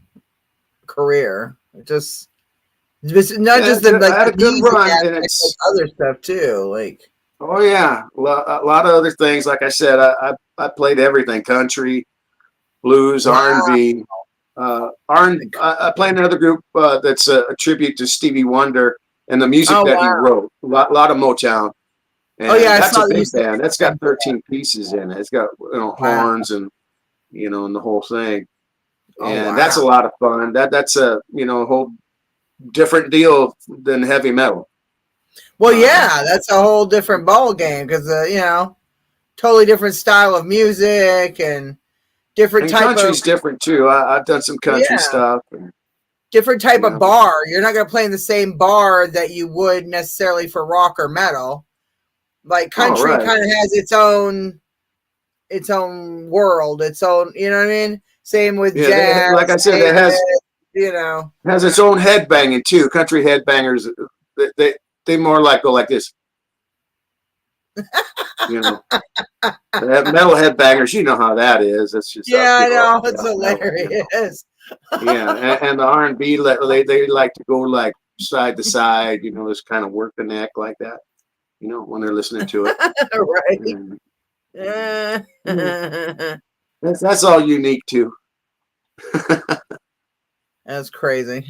career. Just not just the I had a the good music run, and aspect, it's like other stuff too. Like oh yeah, a lot of other things. Like I said, I played everything: country, blues, wow. R&B. I play in another group that's a tribute to Stevie Wonder and the music Oh that he wow. wrote. Lot of Motown, Oh yeah, and I that's saw a that you big said band. That's that. got 13 pieces in it. It's got Wow. horns and and the whole thing. Oh And wow. that's a lot of fun. That's a whole different deal than heavy metal. Well, yeah, that's a whole different ball game because totally different style of music and different And type of country's different too. I've done some country yeah, stuff. And, different type you of know, bar. You're not gonna play in the same bar that you would necessarily for rock or metal. Like all country right. kind of has its own world, its own, you know what I mean? Same with Yeah, jazz, like I said, same it with, you know. has its own headbanging too. Country headbangers, they more like go like this. You know, metal headbangers. You know how that is. It's just Yeah, I like know. It's death metal. hilarious. Yeah, and the R&B, they like to go like side to side. Just kind of work the neck like that. When they're listening to it. Right. And, yeah, That's that's all unique too. crazy.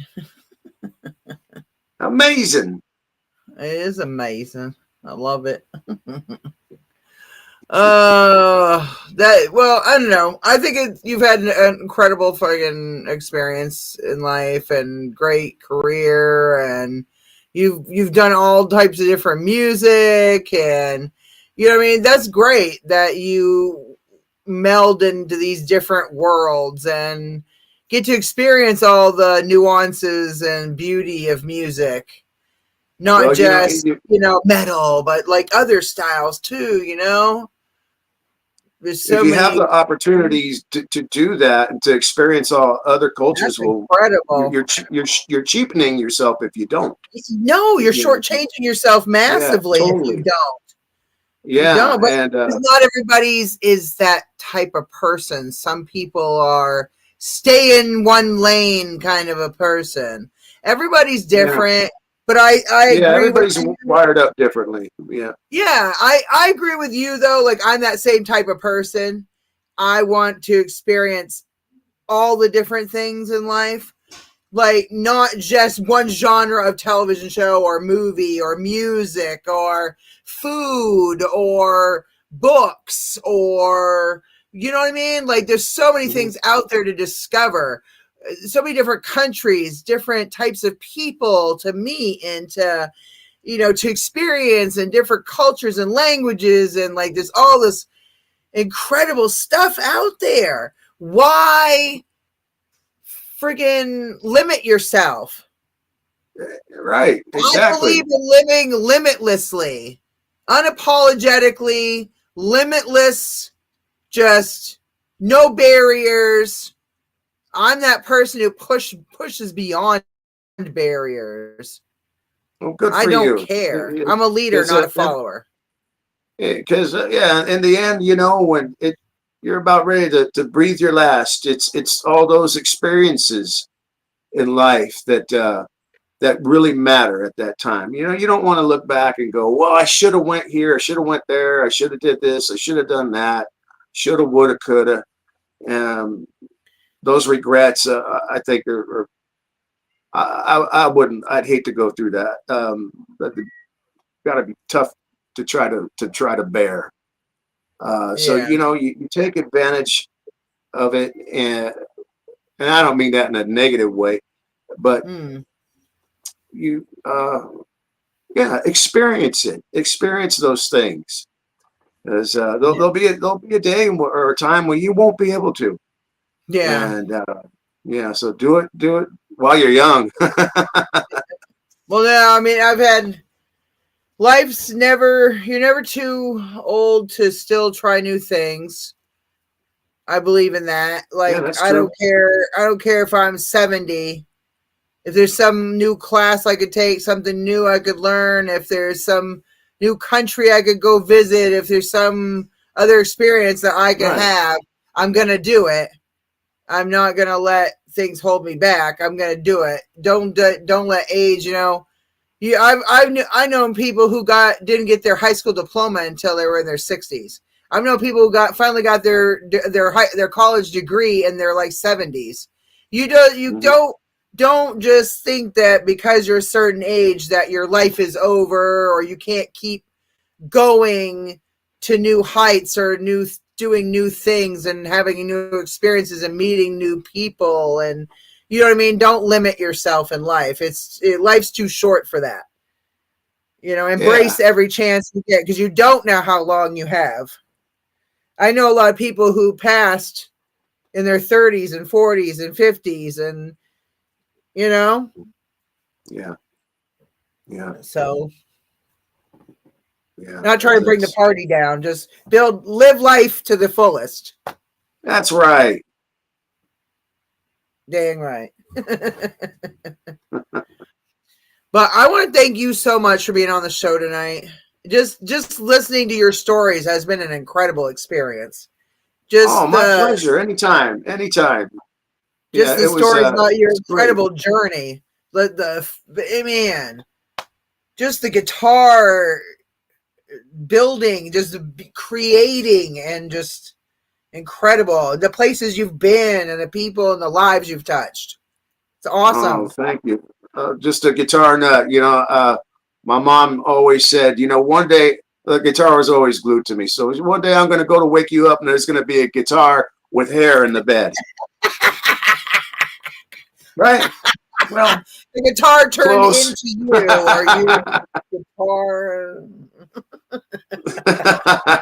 Amazing. It is amazing. I love it. That well, I don't know. I think you've had an incredible fucking experience in life and great career, and you've done all types of different music, and you know what I mean. That's great that you meld into these different worlds and get to experience all the nuances and beauty of music, not Well, just metal, but like other styles too. There's if so you have many. the opportunities to do that and to experience all other cultures, That's well, incredible. you're cheapening yourself if you don't. No, you're You know, shortchanging yourself yeah, massively if you totally. don't. You Yeah, don't, but and because not everybody's is that type of person. Some people are stay in one lane kind of a person. Everybody's yeah, different, but I yeah. agree with Everybody's you. wired up differently. Yeah, Yeah, I agree with you though. Like I'm that same type of person. I want to experience all the different things in life, like not just one genre of television show or movie or music or food or books or you know what I mean? Like there's so many mhm. things out there to discover, so many different countries, different types of people to meet and to experience, and different cultures and languages, and like there's all this incredible stuff out there. Why friggin' limit yourself? Right, I believe exactly. in living limitlessly, unapologetically, limitless, just no barriers. I'm that person who pushes beyond barriers. Well, good I for don't you. care. I'm a leader, not a follower. Because yeah, in the end, you know, when you're about ready to breathe your last, it's all those experiences in life that really matter at that time. You know, you don't want to look back and go, well, I should have went here, I should have went there, I should have did this, I should have done that, shoulda, woulda, coulda. Those regrets, I think, are I wouldn't. I'd hate to go through that. That'd got to be tough to try to bear. So Yeah. you know, you take advantage of it, and I don't mean that in a negative way, but you yeah, experience it, experience those things. Because there'll be a day or a time when you won't be able to. Yeah. And yeah, so do it while you're young. Well, no, I mean, you're never too old to still try new things. I believe in that. Yeah, Like, that's I true. don't care if I'm 70. If there's some new class I could take, something new I could learn, if there's some new country I could go visit, if there's some other experience that I could have, I'm going to do it. I'm not going to let things hold me back. I'm going to do it. Don't let age, you know. I've known people who didn't get their high school diploma until they were in their 60s. I've known people who finally got their college degree in their like 70s. You don't just think that because you're a certain age that your life is over or you can't keep going to new heights or doing new things and having new experiences and meeting new people, and you know what I mean? Don't limit yourself in life. Life's too short for that. You know, embrace every chance you get because you don't know how long you have. I know a lot of people who passed in their 30s and 40s and 50s, and you know. Yeah. So yeah, not trying to bring the party down, just live life to the fullest. That's right. Dang right. But I want to thank you so much for being on the show tonight. Just listening to your stories has been an incredible experience. My pleasure. Anytime. Just the stories about your incredible great. journey. Man, just the guitar building, just creating, and just incredible. The places you've been and the people and the lives you've touched. It's awesome. Oh, thank you. Just a guitar nut. You know, my mom always said, you know, one day the guitar was always glued to me. So one day I'm going to go to wake you up and there's going to be a guitar with hair in the bed. Right? Well, the guitar turned into you. Are you guitar?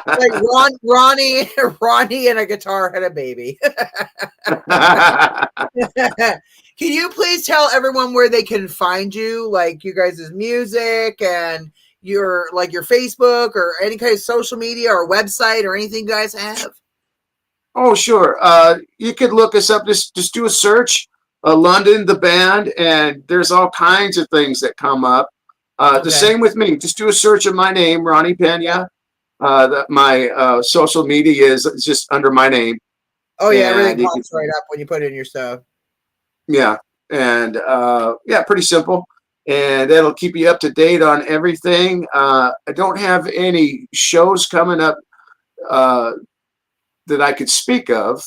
Like Ronnie and a guitar had a baby. Can you please tell everyone where they can find you, like you guys' music and your Facebook or any kind of social media or website or anything you guys have? Oh, sure. You could look us up. Just do a search, London, the band, and there's all kinds of things that come up. The same with me. Just do a search of my name, Ronee Pena. My social media is just under my name. Oh yeah, everything pops right up when you put in your stuff. Yeah, and yeah, pretty simple, and that'll keep you up to date on everything. I don't have any shows coming up that I could speak of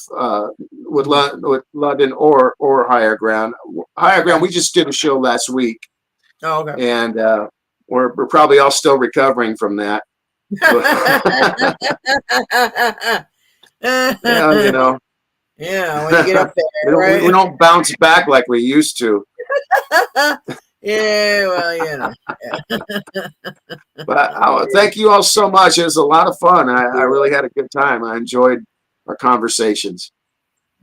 with London or Higher Ground. Higher Ground, we just did a show last week. Oh, okay. And we're probably all still recovering from that. Yeah, you know. Yeah, when you get up there, right? We don't bounce back like we used to. Yeah, well, you know. But thank you all so much. It was a lot of fun. I really had a good time. I enjoyed our conversations.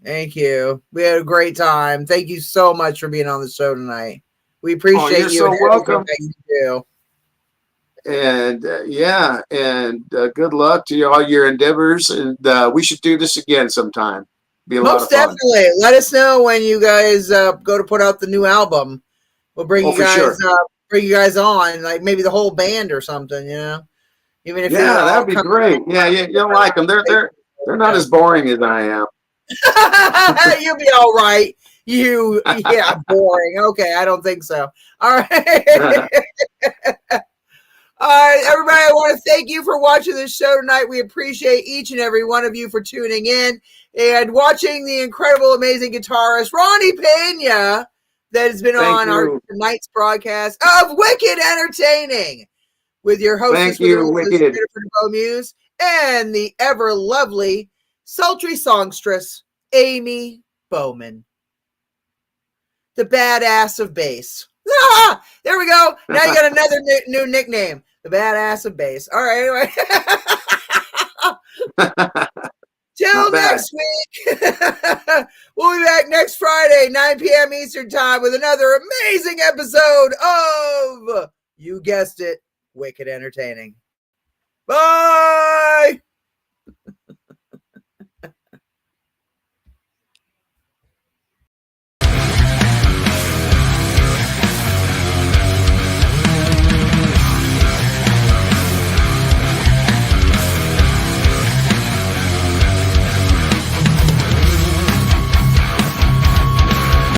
Thank you. We had a great time. Thank you so much for being on the show tonight. We appreciate you. You're so welcome. That you do. And yeah, and good luck to all your endeavors. And we should do this again sometime. Be a lot of fun. Most definitely. Let us know when you guys go to put out the new album. We'll bring you guys up. bring you guys on, like maybe the whole band or something, you know? Even if that'd be great. Yeah, you'll like them. They're not as boring as I am. You'll be all right. Boring. Okay, I don't think so. All right. All right, everybody, I want to thank you for watching this show tonight. We appreciate each and every one of you for tuning in and watching the incredible, amazing guitarist, Ronee Pena, that has been on our tonight's broadcast of Wicked Entertaining with your hostess, Jennifer Muse, and the ever lovely, sultry songstress, Amy Bowman, the badass of bass. Ah, there we go. Now you got another new nickname, the badass of bass. All right, anyway. Till next week. We'll be back next Friday, 9 p.m. Eastern Time, with another amazing episode of, you guessed it, Wicked Entertaining. Bye.